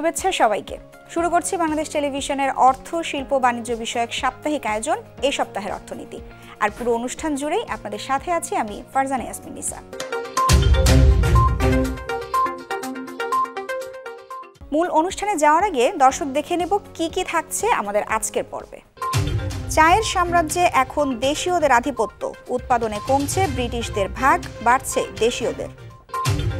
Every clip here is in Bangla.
শুভেচ্ছা সবাইকে। শুরু করছি বাংলাদেশ টেলিভিশনের অর্থ শিল্প বাণিজ্য বিষয়ক সাপ্তাহিক আয়োজন এই সপ্তাহের অর্থনীতি। আর পুরো অনুষ্ঠান জুড়েই আপনাদের সাথে আছি আমি ফারজানা ইয়াসমিন নিসা। মূল অনুষ্ঠানে যাওয়ার আগে দর্শক দেখে নেব কি কি থাকছে আমাদের আজকের পর্বে। চায়ের সাম্রাজ্যে এখন দেশীয়দের আধিপত্য, উৎপাদনে কমছে ব্রিটিশদের ভাগ, বাড়ছে দেশীয়দের।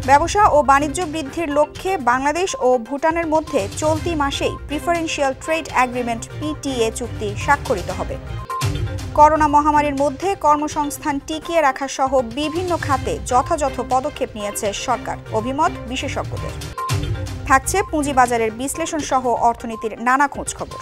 ব্যবসা ও বাণিজ্য বৃদ্ধির লক্ষ্যে বাংলাদেশ ও ভুটানের মধ্যে চলতি মাসেই প্রিফারেন্সিয়াল ট্রেড এগ্রিমেন্ট পিটিএ চুক্তি স্বাক্ষরিত হবে। করোনা মহামারীর মধ্যে কর্মসংস্থান টিকিয়ে রাখা সহ বিভিন্ন খাতে যথাযথ পদক্ষেপ নিয়েছে সরকার, অভিমত বিশেষজ্ঞদের। থাকছে পুঁজিবাজারের বিশ্লেষণ সহ অর্থনীতির নানা খোঁজখবর।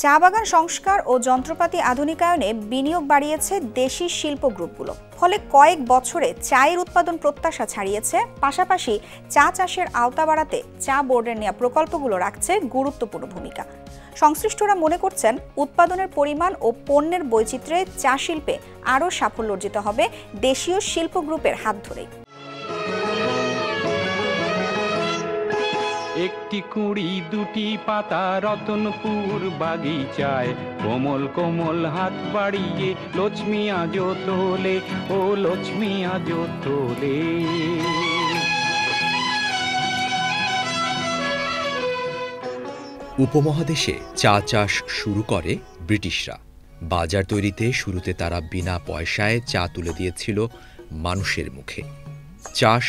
চা বাগান সংস্কার ও যন্ত্রপাতি আধুনিকায়নে বিনিয়োগ বাড়িয়েছে দেশি শিল্প গ্রুপগুলো। ফলে কয়েক বছরে চায়ের উৎপাদন প্রত্যাশা ছাড়িয়েছে। পাশাপাশি চা চাষের আওতা বাড়াতে চা বোর্ডের নেওয়া প্রকল্পগুলো রাখছে গুরুত্বপূর্ণ ভূমিকা। সংশ্লিষ্টরা মনে করছেন উৎপাদনের পরিমাণ ও পণ্যের বৈচিত্র্যে চা শিল্পে আরও সাফল্য অর্জিত হবে দেশীয় শিল্প গ্রুপের হাত ধরেই। একটি কুড়ি দুটি পাতা রতনপুর বাগিচায়, কোমল কোমল হাত বাড়িয়ে লক্ষ্মী আজো তোলে, ও লক্ষ্মী আজো তোলে। উপমহাদেশে চা চাষ শুরু করে ব্রিটিশরা। বাজার তৈরিতে শুরুতে তারা বিনা পয়সায় চা তুলে দিয়েছিল মানুষের মুখে। চাষ,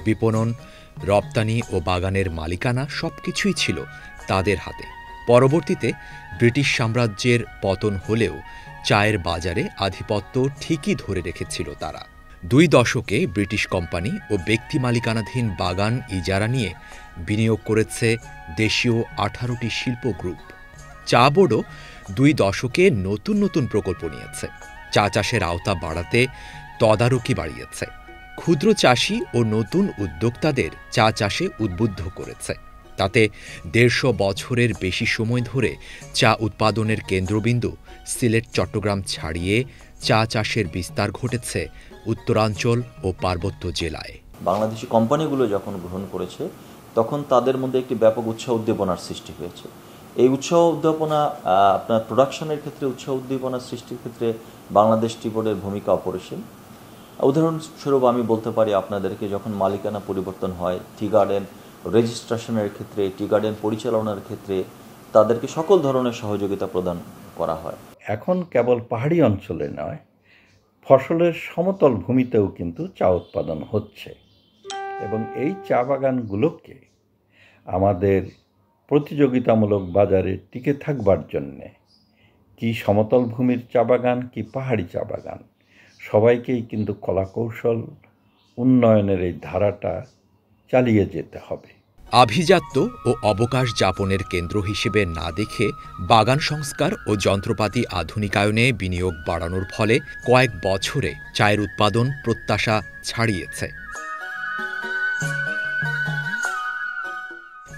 বিপণন, রপ্তানি ও বাগানের মালিকানা সবকিছুই ছিল তাদের হাতে। পরবর্তীতে ব্রিটিশ সাম্রাজ্যের পতন হলেও চায়ের বাজারে আধিপত্য ঠিকই ধরে রেখেছিল তারা। 2 দশকে ব্রিটিশ কোম্পানি ও ব্যক্তি মালিকানাধীন বাগান ইজারা নিয়ে বিনিয়োগ করেছে দেশীয় 18টি শিল্প গ্রুপ। চা বোর্ডও 2 দশকে নতুন নতুন প্রকল্প নিয়েছে। চা চাষের আওতা বাড়াতে তদারকি বাড়িয়েছে। ক্ষুদ্র চাষি ও নতুন উদ্যোক্তাদের চা চাষে উদ্বুদ্ধ করেছে। তাতে 150 বছরের বেশি সময় ধরে চা উৎপাদনের কেন্দ্রবিন্দু সিলেট, চট্টগ্রাম ছাড়িয়ে চা চাষের বিস্তার ঘটেছে উত্তরাঞ্চল ও পার্বত্য জেলায়। বাংলাদেশি কোম্পানিগুলো যখন গ্রহণ করেছে তখন তাদের মধ্যে একটি ব্যাপক উৎসাহ উদ্দীপনার সৃষ্টি হয়েছে। এই উৎসাহ উদ্দীপনা আপনার প্রোডাকশনের ক্ষেত্রে উৎসাহ উদ্দীপনা সৃষ্টির ক্ষেত্রে বাংলাদেশ টি বোর্ডের ভূমিকা অপরিসীম। উদাহরণস্বরূপ আমি বলতে পারি আপনাদেরকে, যখন মালিকানা পরিবর্তন হয়, টি গার্ডেন রেজিস্ট্রেশনের ক্ষেত্রে, টি গার্ডেন পরিচালনার ক্ষেত্রে তাদেরকে সকল ধরনের সহযোগিতা প্রদান করা হয়। এখন কেবল পাহাড়ি অঞ্চলে নয়, ফসলের সমতল ভূমিতেও কিন্তু চা উৎপাদন হচ্ছে এবং এই চা বাগানগুলোকে আমাদের প্রতিযোগিতামূলক বাজারে টিকে থাকবার জন্যে কি সমতল ভূমির চা বাগান কি পাহাড়ি চা বাগান, সবাইকেই কিন্তু কলাকৌশল উন্নয়নের এই ধারাটা চালিয়ে যেতে হবে। আভিজাত্য ও অবকাশ যাপনের কেন্দ্র হিসেবে না দেখে বাগান সংস্কার ও যন্ত্রপাতি আধুনিকায়নে বিনিয়োগ বাড়ানোর ফলে কয়েক বছরে চায়ের উৎপাদন প্রত্যাশা ছাড়িয়েছে।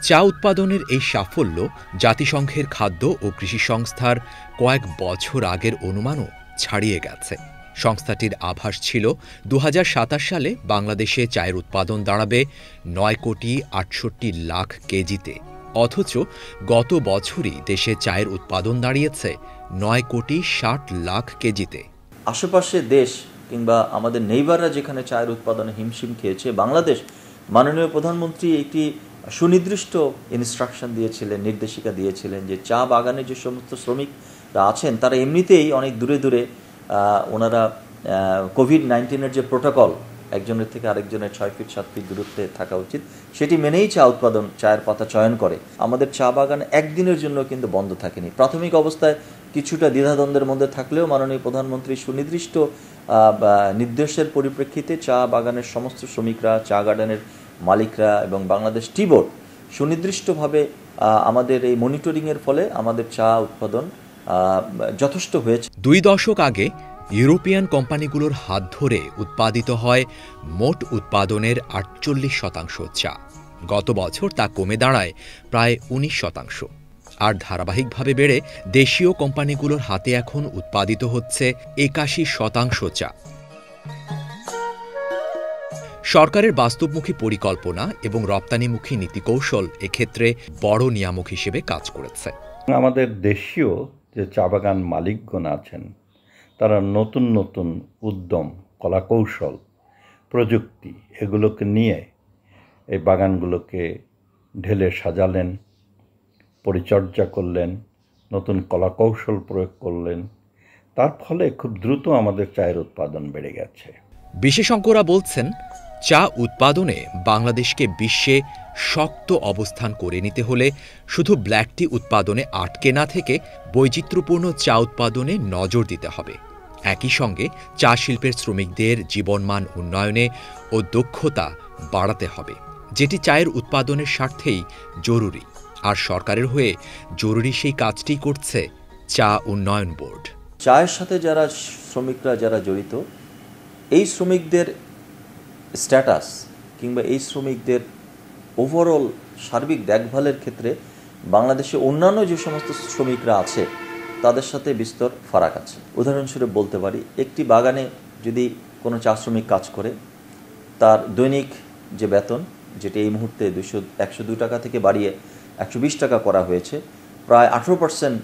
চা উৎপাদনের এই সাফল্য জাতিসংঘের খাদ্য ও কৃষি সংস্থার কয়েক বছর আগের অনুমানও ছাড়িয়ে গেছে। সংস্থাটির আভাস ছিল 2027 সালে বাংলাদেশে চায়ের উৎপাদন দাঁড়াবে 9,68,00,000 কেজিতে। অথচ গত বছরই দেশে চায়ের উৎপাদন দাঁড়িয়েছে 9,60,00,000 কেজিতে। আশেপাশে দেশ কিংবা আমাদের নেইবাররা যেখানে চায়ের উৎপাদনে হিমশিম খেয়েছে, বাংলাদেশ মাননীয় প্রধানমন্ত্রী একটি সুনির্দিষ্ট ইনস্ট্রাকশন দিয়েছিলেন, নির্দেশিকা দিয়েছিলেন যে চা বাগানে যে সমস্ত শ্রমিকরা আছেন তারা এমনিতেই অনেক দূরে দূরে ওনারা কোভিড-19 যে প্রোটোকল, একজনের থেকে আরেকজনের 6 ফিট 7 ফিট দূরত্বে থাকা উচিত, সেটি মেনেই চা উৎপাদন, চায়ের পাতা চয়ন করে। আমাদের চা বাগান একদিনের জন্য কিন্তু বন্ধ থাকেনি। প্রাথমিক অবস্থায় কিছুটা দ্বিধাদ্বন্দ্বের মধ্যে থাকলেও মাননীয় প্রধানমন্ত্রী সুনির্দিষ্ট নির্দেশের পরিপ্রেক্ষিতে চা বাগানের সমস্ত শ্রমিকরা, চা গার্ডেনের মালিকরা এবং বাংলাদেশ টি বোর্ড সুনির্দিষ্টভাবে আমাদের এই মনিটরিংয়ের ফলে আমাদের চা উৎপাদন যথেষ্ট হয়েছে। 2 দশক আগে ইউরোপিয়ান কোম্পানিগুলোর হাত ধরে উৎপাদিত হয় মোট উৎপাদনের 48% চা। গত বছর তা কমে দাঁড়ায় প্রায় 19%। আর ধারাবাহিকভাবে বেড়ে দেশীয় কোম্পানিগুলোর হাতে এখন উৎপাদিত হচ্ছে 81% চা। সরকারের বাস্তবমুখী পরিকল্পনা এবং রপ্তানিমুখী নীতিকৌশল এক্ষেত্রে বড় নিয়ামক হিসেবে কাজ করেছে। আমাদের দেশীয় যে চা বাগান মালিকগণ আছেন, তারা নতুন নতুন উদ্যম, কলাকৌশল, প্রযুক্তি এগুলোকে নিয়ে এই বাগানগুলোকে ঢেলে সাজালেন, পরিচর্যা করলেন, নতুন কলাকৌশল প্রয়োগ করলেন। তার ফলে খুব দ্রুত আমাদের চায়ের উৎপাদন বেড়ে গেছে। বিশেষজ্ঞরা বলছেন, চা উৎপাদনে বাংলাদেশকে বিশ্বে শক্ত অবস্থান করে নিতে হলে শুধু ব্ল্যাক টি উৎপাদনে আটকে না থেকে বৈচিত্র্যপূর্ণ চা উৎপাদনে নজর দিতে হবে। একই সঙ্গে চা শিল্পের শ্রমিকদের জীবনমান উন্নয়নে ও দক্ষতা বাড়াতে হবে, যেটি চায়ের উৎপাদনের স্বার্থেই জরুরি। আর সরকারের হয়ে জরুরি সেই কাজটি করছে চা উন্নয়ন বোর্ড। চায়ের সাথে যারা শ্রমিকরা যারা জড়িত, এই শ্রমিকদের স্ট্যাটাস কিংবা এই শ্রমিকদের ওভারঅল সার্বিক দেখভালের ক্ষেত্রে বাংলাদেশে অন্যান্য যে সমস্ত শ্রমিকরা আছে তাদের সাথে বিস্তর ফারাক আছে। উদাহরণস্বরূপ বলতে পারি, একটি বাগানে যদি কোনো চা শ্রমিক কাজ করে, তার দৈনিক যে বেতন, যেটি এই মুহূর্তে 102 টাকা থেকে বাড়িয়ে 120 টাকা করা হয়েছে, প্রায় 18%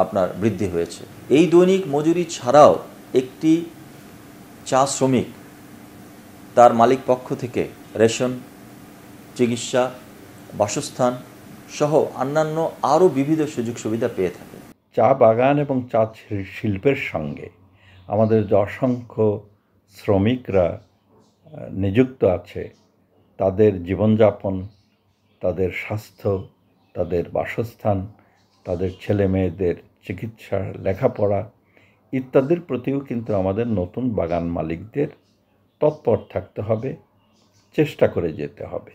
আপনার বৃদ্ধি হয়েছে। এই দৈনিক মজুরি ছাড়াও একটি চা শ্রমিক তার মালিক পক্ষ থেকে রেশন, চিকিৎসা, বাসস্থান সহ অন্যান্য আরও বিবিধ সুযোগ সুবিধা পেয়ে থাকে। চা বাগান এবং চা শিল্পের সঙ্গে আমাদের যে অসংখ্য শ্রমিকরা নিযুক্ত আছে, তাদের জীবনযাপন, তাদের স্বাস্থ্য, তাদের বাসস্থান, তাদের ছেলে মেয়েদের চিকিৎসা, লেখাপড়া ইত্যাদির প্রতিও কিন্তু আমাদের নতুন বাগান মালিকদের তৎপর থাকতে হবে, চেষ্টা করে যেতে হবে।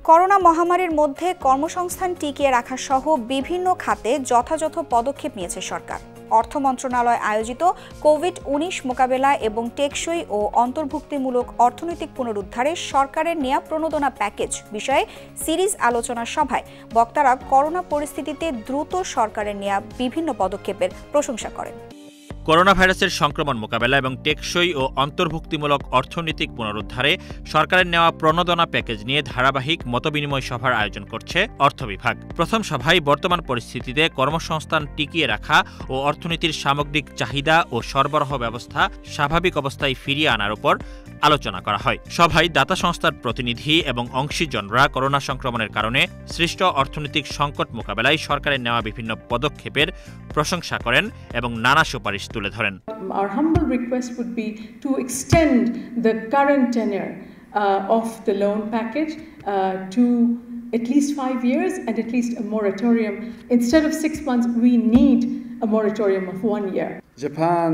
করোনা মহামারীর মধ্যে কর্মসংস্থান টিকিয়ে রাখা সহ বিভিন্ন খাতে যথাযথ পদক্ষেপ নিয়েছে সরকার। অর্থ মন্ত্রণালয় আয়োজিত কোভিড-19 মোকাবেলা এবং টেকসই ও অন্তর্ভুক্তিমূলক অর্থনৈতিক পুনরুদ্ধারে সরকারের নেয়া প্রণোদনা প্যাকেজ বিষয়ে সিরিজ আলোচনা সভায় বক্তারা করোনা পরিস্থিতিতে দ্রুত সরকারের নেয়া বিভিন্ন পদক্ষেপের প্রশংসা করেন। করোনা ভাইরাসের সংক্রমণ মোকাবেলা এবং টেকসই ও অন্তর্ভুক্তিমূলক অর্থনৈতিক পুনরুদ্ধারে সরকারের নেওয়া প্রণোদনা প্যাকেজ নিয়ে ধারাবাহিক মতবিনিময় সভার আয়োজন করছে অর্থ বিভাগ। প্রথম সভায় বর্তমান পরিস্থিতিতে কর্মসংস্থান টিকিয়ে রাখা ও অর্থনীতির সামগ্রিক চাহিদা ও সরবরাহ ব্যবস্থা স্বাভাবিক অবস্থায় ফিরিয়ে আনার উপর আলোচনা করা হয়। সভায় দাতা সংস্থার প্রতিনিধি এবং অংশীজনরা করোনা সংক্রমণের কারণে সৃষ্ট অর্থনৈতিক সংকট মোকাবেলায় সরকারের নেওয়া বিভিন্ন পদক্ষেপের প্রশংসা করেন এবং নানা সুপারিশ তুলে ধরেন। Our humble request would be to extend the current tenure of the loan package to at least 5 years and at least a moratorium. Instead of 6 months, we need a moratorium of 1 year. Japan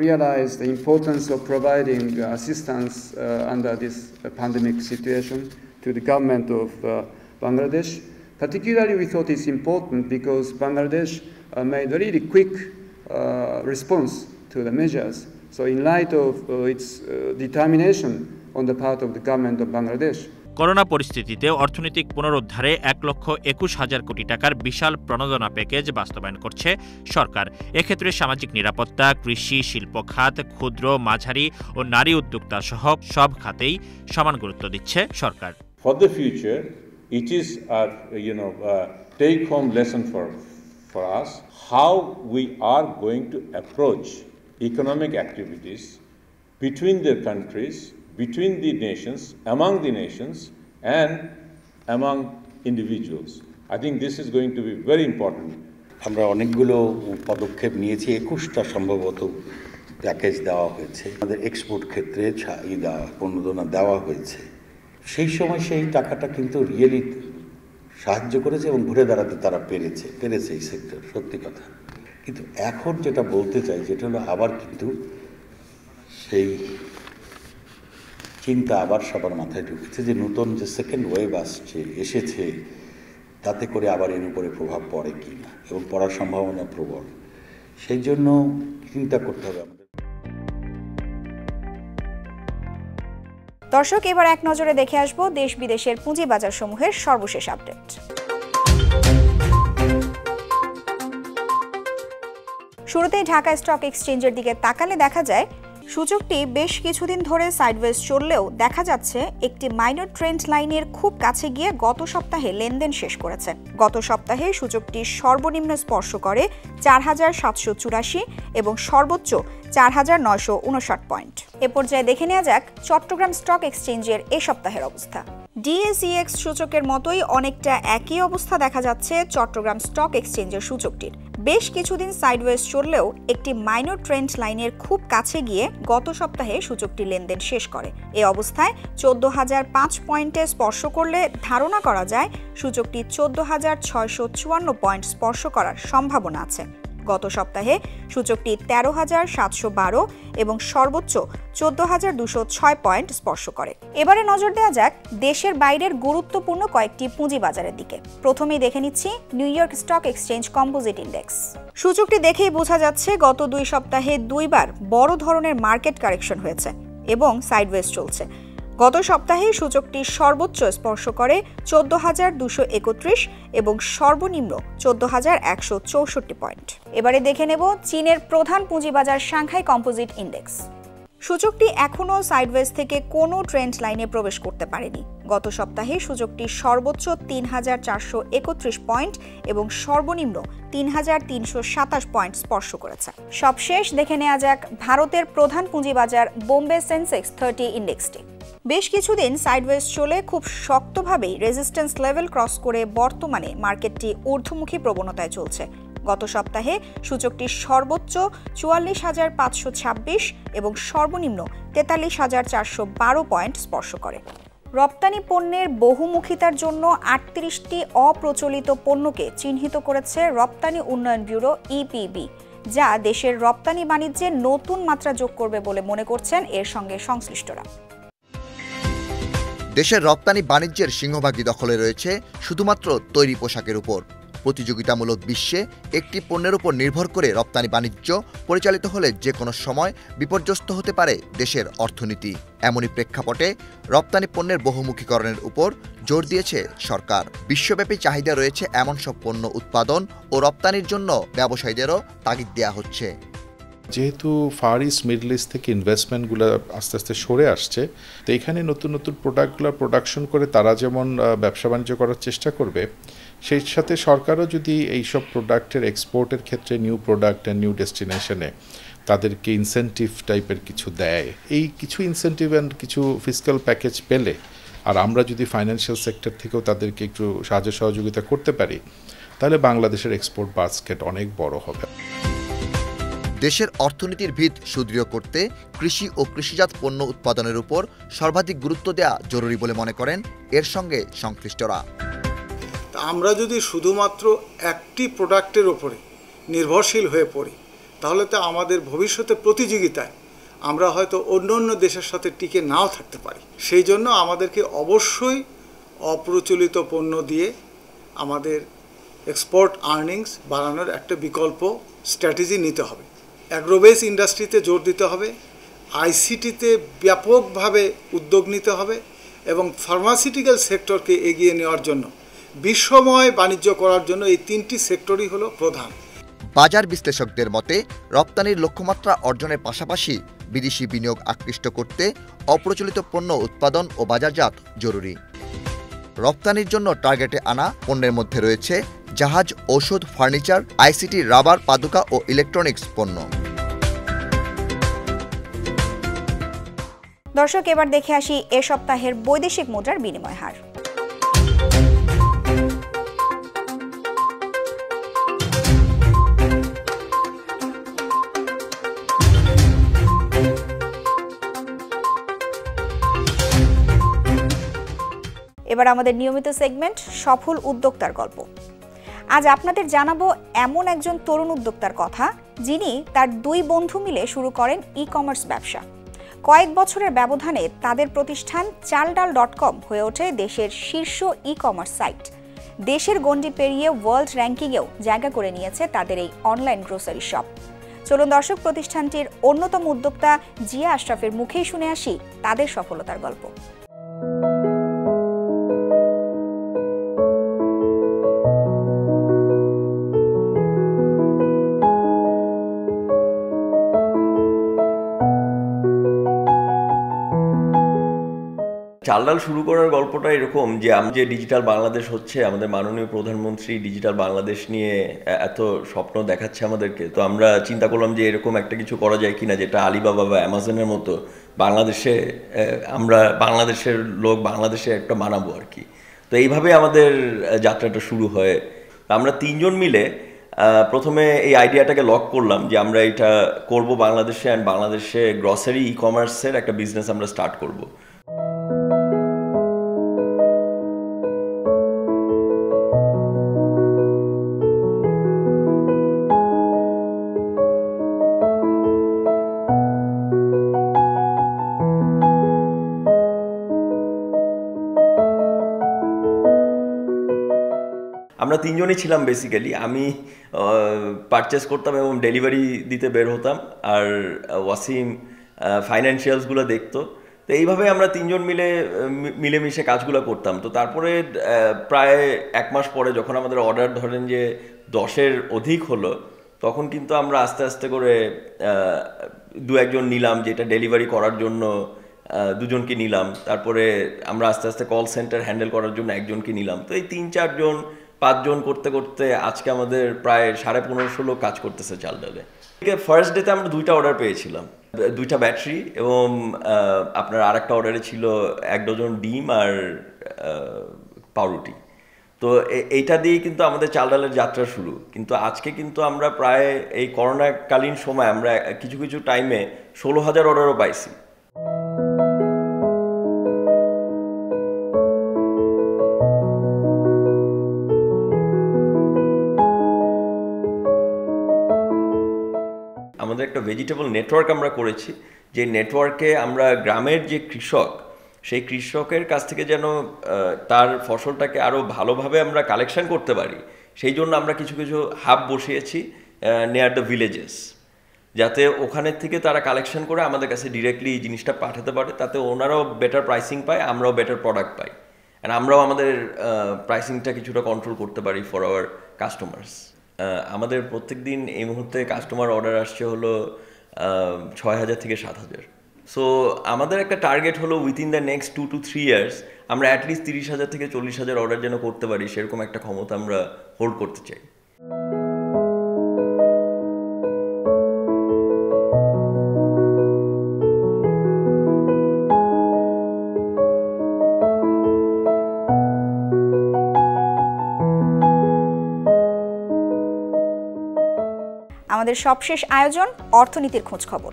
realized the importance of providing assistance under this pandemic situation to the government of Bangladesh. Particularly, we thought it's important because Bangladesh made a really quick response to the measures. So in light of its determination on the part of the government of Bangladesh, corona পরিস্থিতিতে অর্থনৈতিক পুনরুদ্ধারে 1,21,000 কোটি টাকার বিশাল প্রণোদনা প্যাকেজ বাস্তবায়ন করছে সরকার। এক্ষেত্রে সামাজিক নিরাপত্তা, কৃষি, শিল্প খাত, ক্ষুদ্র, মাঝারি ও নারী উদ্যোক্তা সহ সব খাতেই সমান গুরুত্ব দিচ্ছে সরকার। For the future, it is a take-home lesson for us how we are going to approach economic activities between the countries, between the nations, among the nations, and among individuals. I think this is going to be very important. আমরা অনেকগুলো পদক্ষেপ নিয়েছি, 21টা সম্ভবত প্যাকেজ দেওয়া হয়েছে। আমাদের এক্সপোর্ট ক্ষেত্রে প্রণোদনা দেওয়া হয়েছে। সেই সময় সেই টাকাটা কিন্তু রিয়েলি সাহায্য করেছে এবং ঘুরে দাঁড়াতে তারা পেরেছে এই সেক্টর, সত্যি কথা। কিন্তু এখন যেটা বলতে চাই, যেটা হলো আবার কিন্তু সেই চিন্তা আবার সবার মাথায় ঢুকেছে যে নতুন যে সেকেন্ড ওয়েভ এসেছে, তাতে করে আবার এর উপরে প্রভাব পড়ে কি না, এবং পড়ার সম্ভাবনা প্রবল। সেই জন্য চিন্তা করতে হবে আমাদের। দর্শক, এবার এক নজরে দেখে আসব দেশ বিদেশের পুঁজিবাজার সমূহের সর্বশেষ আপডেট। শুরুতেই ঢাকা স্টক এক্সচেঞ্জের দিকে তাকালে দেখা যায় সূচকটি বেশ কিছুদিন ধরে সাইডওয়েজ চললেও দেখা যাচ্ছে একটি মাইনর ট্রেন্ড লাইনের খুব কাছে গিয়ে গত সপ্তাহে লেনদেন শেষ করেছে। গত সপ্তাহে সূচকটি সর্বনিম্ন স্পর্শ করে ৪,৭৮৪ এবং সর্বোচ্চ ৪,৯৫৯ পয়েন্ট। এ পর্যায়ে দেখে নেওয়া যাক চট্টগ্রাম স্টক এক্সচেঞ্জের এ সপ্তাহের অবস্থা। ডিএসইএক্স সূচকের মতোই অনেকটা একই অবস্থা দেখা যাচ্ছে চট্টগ্রাম স্টক এক্সচেঞ্জের সূচকটির। বেশ কিছুদিন সাইডওয়েজ চললেও একটি মাইনর ট্রেন্ড লাইনের খুব কাছে গিয়ে গত সপ্তাহে সূচকটি লেনদেন শেষ করে। এ অবস্থায় ১৪,০০৫ পয়েন্টে স্পর্শ করলে ধারণা করা যায় সূচকটি ১৪,৬৫৪ পয়েন্ট স্পর্শ করার সম্ভাবনা আছে। গত সপ্তাহে সূচকটি ১৩,৭১২ এবং সর্বোচ্চ ১৪,২০৬ পয়েন্ট স্পর্শ করে। এবারে নজর দেওয়া যাক দেশের বাইরের গুরুত্বপূর্ণ কয়েকটি পুঁজিবাজারের দিকে। প্রথমেই দেখে নিচ্ছি new York stock exchange composite index. সূচকটি দেখেই বোঝা যাচ্ছে গত ২ সপ্তাহে দুইবার বড় ধরনের মার্কেট কারেকশন হয়েছে এবং সাইডওয়েজ চলছে। গত সপ্তাহে সূচকটি সর্বোচ্চ স্পর্শ করে ১৪,২৩১ এবং সর্বনিম্ন ১৪,১৬৪ পয়েন্ট। এবারে দেখে নেব চীনের প্রধান পুঁজিবাজার সাংহাই কম্পোজিট ইন্ডেক্স। সূচকটি এখনও সাইডওয়েজ থেকে কোনো ট্রেন্ড লাইনে প্রবেশ করতে পারেনি। গত সপ্তাহে সূচকটি সর্বোচ্চ ৩,৪৩১ পয়েন্ট এবং সর্বনিম্ন ৩,৩২৭ পয়েন্ট স্পর্শ করেছে। সবশেষ দেখে নেওয়া যাক ভারতের প্রধান পুঁজিবাজার বোম্বে সেন্সেক্স 30 ইন্ডেক্সটি। বেশ কিছুদিন সাইডওয়েজ চলে খুব শক্তভাবেই রেজিস্ট্যান্স লেভেল ক্রস করে বর্তমানে মার্কেটটি ঊর্ধ্বমুখী প্রবণতায় চলছে। গত সপ্তাহে সূচকটি সর্বোচ্চ ৪৪,৫২৬ এবং সর্বনিম্ন ৪৩,৪১২ পয়েন্ট স্পর্শ করে। রপ্তানি পণ্যের বহুমুখিতার জন্য ৩৮টি অপ্রচলিত পণ্যকে চিহ্নিত করেছে রপ্তানি উন্নয়ন ব্যুরো ইপিবি, যা দেশের রপ্তানি বাণিজ্যে নতুন মাত্রা যোগ করবে বলে মনে করছেন এর সঙ্গে সংশ্লিষ্টরা। দেশের রপ্তানি বাণিজ্যের সিংহভাগই দখলে রয়েছে শুধুমাত্র তৈরি পোশাকের উপর। প্রতিযোগিতামূলক বিশ্বে একটি পণ্যের উপর নির্ভর করে রপ্তানি বাণিজ্য পরিচালিত হলে যে কোনো সময় বিপর্যস্ত হতে পারে দেশের অর্থনীতি। এমনই প্রেক্ষাপটে রপ্তানি পণ্যের বহুমুখীকরণের উপর জোর দিয়েছে সরকার। বিশ্বব্যাপী চাহিদা রয়েছে এমন সব পণ্য উৎপাদন ও রপ্তানির জন্য ব্যবসায়ীদেরও তাগিদ দেওয়া হচ্ছে। যেহেতু ফার ইস্ট মিডল ইস্ট থেকে ইনভেস্টমেন্টগুলো আস্তে আস্তে সরে আসছে, তো এখানে নতুন নতুন প্রোডাক্টগুলো প্রোডাকশন করে তারা যেমন ব্যবসা বাণিজ্য করার চেষ্টা করবে, সেই সাথে সরকারও যদি এইসব প্রোডাক্টের এক্সপোর্টের ক্ষেত্রে নিউ প্রোডাক্ট অ্যান্ড নিউ ডেস্টিনেশনে তাদেরকে ইনসেন্টিভ টাইপের কিছু দেয়, এই কিছু ইনসেন্টিভ অ্যান্ড কিছু ফিসক্যাল প্যাকেজ পেলে, আর আমরা যদি ফাইন্যান্সিয়াল সেক্টর থেকেও তাদেরকে একটু সাহায্য সহযোগিতা করতে পারি, তাহলে বাংলাদেশের এক্সপোর্ট বাস্কেট অনেক বড় হবে। দেশের অর্থনীতির ভিত সুদৃঢ় করতে কৃষি ও কৃষিজাত পণ্য উৎপাদনের উপর সর্বাধিক গুরুত্ব দেওয়া জরুরি বলে মনে করেন এর সঙ্গে সংশ্লিষ্টরা। আমরা যদি শুধুমাত্র একটি প্রোডাক্টের ওপরে নির্ভরশীল হয়ে পড়ি, তাহলে তো আমাদের ভবিষ্যতে প্রতিযোগিতায় আমরা হয়তো অন্য অন্য দেশের সাথে টিকে নাও থাকতে পারি। সেই জন্য আমাদেরকে অবশ্যই অপ্রচলিত পণ্য দিয়ে আমাদের এক্সপোর্ট আর্নিংস বাড়ানোর একটা বিকল্প স্ট্র্যাটেজি নিতে হবে। অ্যাগ্রোবেস ইন্ডাস্ট্রিতে জোর দিতে হবে, আইসিটিতে ব্যাপকভাবে উদ্যোগ নিতে হবে এবং ফার্মাসিউটিক্যাল সেক্টরকে এগিয়ে নেওয়ার জন্য বিশ্বময় বাণিজ্য করার জন্য এই তিনটি সেক্টরই হলো প্রধান। বাজার বিশ্লেষকদের মতে রপ্তানির লক্ষ্যমাত্রা অর্জনের পাশাপাশি বিদেশি বিনিয়োগ আকৃষ্ট করতে অপ্রচলিত পণ্য উৎপাদন ও বাজারজাত জরুরি। রপ্তানির জন্য টার্গেটে আনা পণ্যের মধ্যে রয়েছে জাহাজ, ঔষধ, ফার্নিচার, আইসিটি, রাবার, পাদুকা ও ইলেকট্রনিক্স পণ্য। দর্শক, এবার দেখে আসি এ সপ্তাহের বৈদেশিক মুদ্রার বিনিময় হার। এবার আমাদের নিয়মিত সেগমেন্ট সফল উদ্যোক্তার গল্প। আজ আপনাদের জানাবো এমন একজন তরুণ উদ্যোক্তার কথা, যিনি তার 2 বন্ধু মিলে শুরু করেন ই-কমার্স ব্যবসা। কয়েক বছরের ব্যবধানে তাদের প্রতিষ্ঠান চালডাল.com হয়ে ওঠে দেশের শীর্ষ ই-কমার্স সাইট। দেশের গণ্ডি পেরিয়ে ওয়ার্ল্ড র্যাঙ্কিংয়েও জায়গা করে নিয়েছে তাদের এই অনলাইন গ্রোসারি শপ। চলুন দর্শক, প্রতিষ্ঠানটির অন্যতম উদ্যোক্তা জিয়া আশরাফের মুখেই শুনে আসি তাদের সফলতার গল্প। চাল ডাল শুরু করার গল্পটা এরকম যে যে ডিজিটাল বাংলাদেশ হচ্ছে, আমাদের মাননীয় প্রধানমন্ত্রী ডিজিটাল বাংলাদেশ নিয়ে এত স্বপ্ন দেখাচ্ছে আমাদেরকে, তো আমরা চিন্তা করলাম যে এরকম একটা কিছু করা যায় কিনা যেটা আলিবাবা বা অ্যামাজনের মতো বাংলাদেশে আমরা বাংলাদেশের লোক বাংলাদেশে একটা বানাবো আর কি। তো এইভাবে আমাদের যাত্রাটা শুরু হয়। আমরা তিনজন মিলে প্রথমে এই আইডিয়াটাকে লক করলাম যে আমরা এটা করব বাংলাদেশে, অ্যান্ড বাংলাদেশে গ্রসারি ই কমার্সের একটা বিজনেস আমরা স্টার্ট করব। আমরা তিনজনই ছিলাম বেসিক্যালি। আমি পারচেস করতাম এবং ডেলিভারি দিতে বের হতাম, আর ওয়াসিম ফাইন্যান্সিয়ালসগুলো দেখতো। তো এইভাবে আমরা তিনজন মিলেমিশে কাজগুলো করতাম। তো তারপরে প্রায় 1 মাস পরে যখন আমাদের অর্ডার ধরেন যে 10-এর অধিক হলো, তখন কিন্তু আমরা আস্তে আস্তে করে 2-1 নিলাম, যেটা ডেলিভারি করার জন্য 2জনকে নিলাম। তারপরে আমরা আস্তে আস্তে কল সেন্টার হ্যান্ডেল করার জন্য 1জনকে নিলাম। তো এই 3-4 জন 5 জন করতে করতে আজকে আমাদের প্রায় 1550 লোক কাজ করতেছে চাল ডালে। ফার্স্ট ডেতে আমরা 2টা অর্ডার পেয়েছিলাম, 2টা ব্যাটারি, এবং আপনার আরেকটা অর্ডারে ছিল 1 ডজন ডিম আর পাউরুটি। তো এইটা দিয়ে কিন্তু আমাদের চাল ডালের যাত্রা শুরু। কিন্তু আজকে কিন্তু আমরা প্রায় এই করোনাকালীন সময় আমরা কিছু কিছু টাইমে 16,000 অর্ডারও পাইছি। আমাদের একটা ভেজিটেবল নেটওয়ার্ক আমরা করেছি, যে নেটওয়ার্কে আমরা গ্রামের যে কৃষক, সেই কৃষকের কাছ থেকে যেন তার ফসলটাকে আরও ভালোভাবে আমরা কালেকশন করতে পারি, সেই জন্য আমরা কিছু কিছু হাব বসিয়েছি নিয়ার দ্য ভিলেজেস, যাতে ওখানের থেকে তারা কালেকশন করে আমাদের কাছে ডিরেক্টলি এই জিনিসটা পাঠাতে পারে। তাতে ওনারাও বেটার প্রাইসিং পায়, আমরাও বেটার প্রোডাক্ট পাই, অ্যান্ড আমরাও আমাদের প্রাইসিংটা কিছুটা কন্ট্রোল করতে পারি ফর আওয়ার কাস্টমার্স। আমাদের প্রত্যেক দিন এই মুহূর্তে কাস্টমার অর্ডার আসছে হলো 6,000 থেকে 7,000। সো আমাদের একটা টার্গেট হলো within the next 2 to 3 years আমরা অ্যাটলিস্ট 30,000 থেকে 40,000 অর্ডার যেন করতে পারি, সেরকম একটা ক্ষমতা আমরা হোল্ড করতে চাই। আমাদের সবশেষ আয়োজন অর্থনীতির খোঁজ খবর,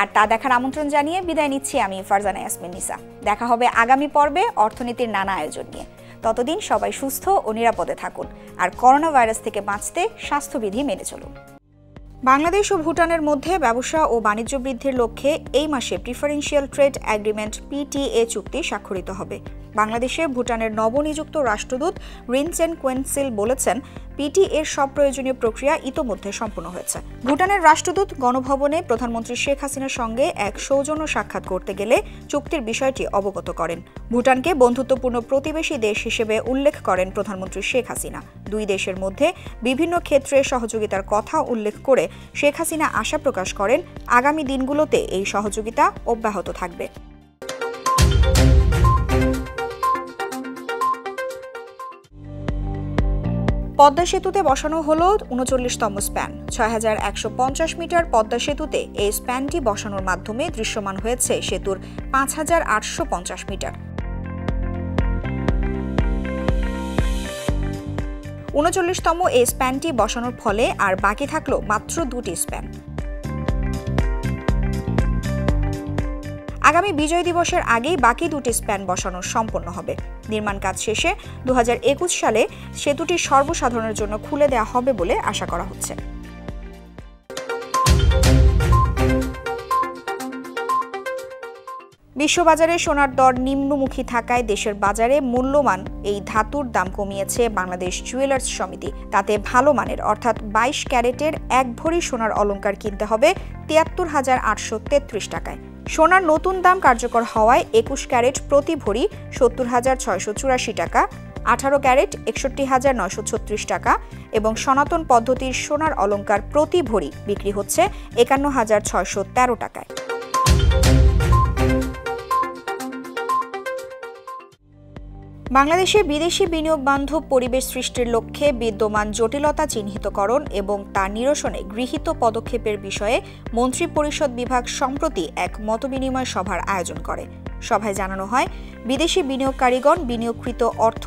আর তা দেখার আমন্ত্রণ জানিয়ে বিদায় নিচ্ছি আমি ফারজানা ইয়াসমিন নিসা। দেখা হবে আগামী পর্বে অর্থনীতির নানা আয়োজন নিয়ে। ততদিন সবাই সুস্থ ও নিরাপদে থাকুন, আর করোনা ভাইরাস থেকে বাঁচতে স্বাস্থ্যবিধি মেনে চলুন। বাংলাদেশ ও ভুটানের মধ্যে ব্যবসা ও বাণিজ্য বৃদ্ধির লক্ষ্যে এই মাসে প্রিফারেন্সিয়াল ট্রেড এগ্রিমেন্ট PTA চুক্তি স্বাক্ষরিত হবে। বাংলাদেশে ভুটানের নবনিযুক্ত রাষ্ট্রদূত রিনচেন কোয়েনসিল বলেছেন, PTA এর সব প্রয়োজনীয় প্রক্রিয়া ইতোমধ্যে সম্পন্ন হয়েছে। ভুটানের রাষ্ট্রদূত গণভবনে প্রধানমন্ত্রী শেখ হাসিনার সঙ্গে এক সৌজন্য সাক্ষাৎ করতে গেলে চুক্তির বিষয়টি অবগত করেন। ভুটানকে বন্ধুত্বপূর্ণ প্রতিবেশী দেশ হিসেবে উল্লেখ করেন প্রধানমন্ত্রী শেখ হাসিনা। দুই দেশের মধ্যে বিভিন্ন ক্ষেত্রে সহযোগিতার কথা উল্লেখ করে শেখ হাসিনা আশা প্রকাশ করেন, আগামী দিনগুলোতে এই সহযোগিতা অব্যাহত থাকবে। পদ্মা সেতুতে বসানো হলো ৩৯তম স্প্যান। ৬,১৫০ মিটার পদ্মা সেতুতে এই স্প্যানটি বসানোর মাধ্যমে দৃশ্যমান হয়েছে সেতুর ৫,৮৫০ মিটার। ৩৯তম এই স্প্যানটি বসানোর ফলে আর বাকি থাকলো মাত্র 2টি স্প্যান। আগামী বিজয় দিবসের আগেই বাকি 2টি স্প্যান বসানো সম্পন্ন হবে। নির্মাণ কাজ শেষে 2021 সালে সেতুটি সর্বসাধারণের জন্য খুলে দেওয়া হবে বলে আশা করা হচ্ছে। বিশ্ববাজারে সোনার দর নিম্নমুখী থাকায় দেশের বাজারে মূল্যমান এই ধাতুর দাম কমিয়েছে বাংলাদেশ জুয়েলার্স সমিতি। তাতে ভালো মানের অর্থাৎ 22 ক্যারেটের 1 ভরি সোনার অলংকার কিনতে হবে 73,833 টাকায়। সোনার নতুন দাম কার্যকর হওয়ায় 21 ক্যারেট প্রতি ভরি 70,684 টাকা, 18 ক্যারেট 61,936 টাকা এবং সনাতন পদ্ধতির সোনার অলংকার প্রতি ভরি বিক্রি হচ্ছে 51,613 টাকায়। বাংলাদেশে বিদেশি বিনিয়োগ বান্ধব পরিবেশ সৃষ্টির লক্ষ্যে বিদ্যমান জটিলতা চিহ্নিতকরণ এবং তা নিরসনে গৃহীত পদক্ষেপের বিষয়ে মন্ত্রিপরিষদ বিভাগ সম্প্রতি এক মতবিনিময় সভার আয়োজন করে। সভায় জানানো হয়, বিদেশি বিনিয়োগকারীগণ বিনিয়োগকৃত অর্থ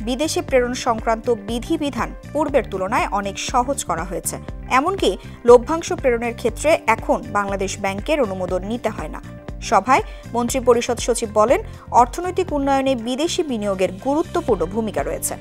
বিদেশে প্রেরণ সংক্রান্ত বিধিবিধান পূর্বের তুলনায় অনেক সহজ করা হয়েছে। এমনকি লভ্যাংশ প্রেরণের ক্ষেত্রে এখন বাংলাদেশ ব্যাংকের অনুমোদন নিতে হয় না। সভায় মন্ত্রিপরিষদ সচিব বলেন, অর্থনৈতিক উন্নয়নে বিদেশি বিনিয়োগের গুরুত্বপূর্ণ ভূমিকা রয়েছে।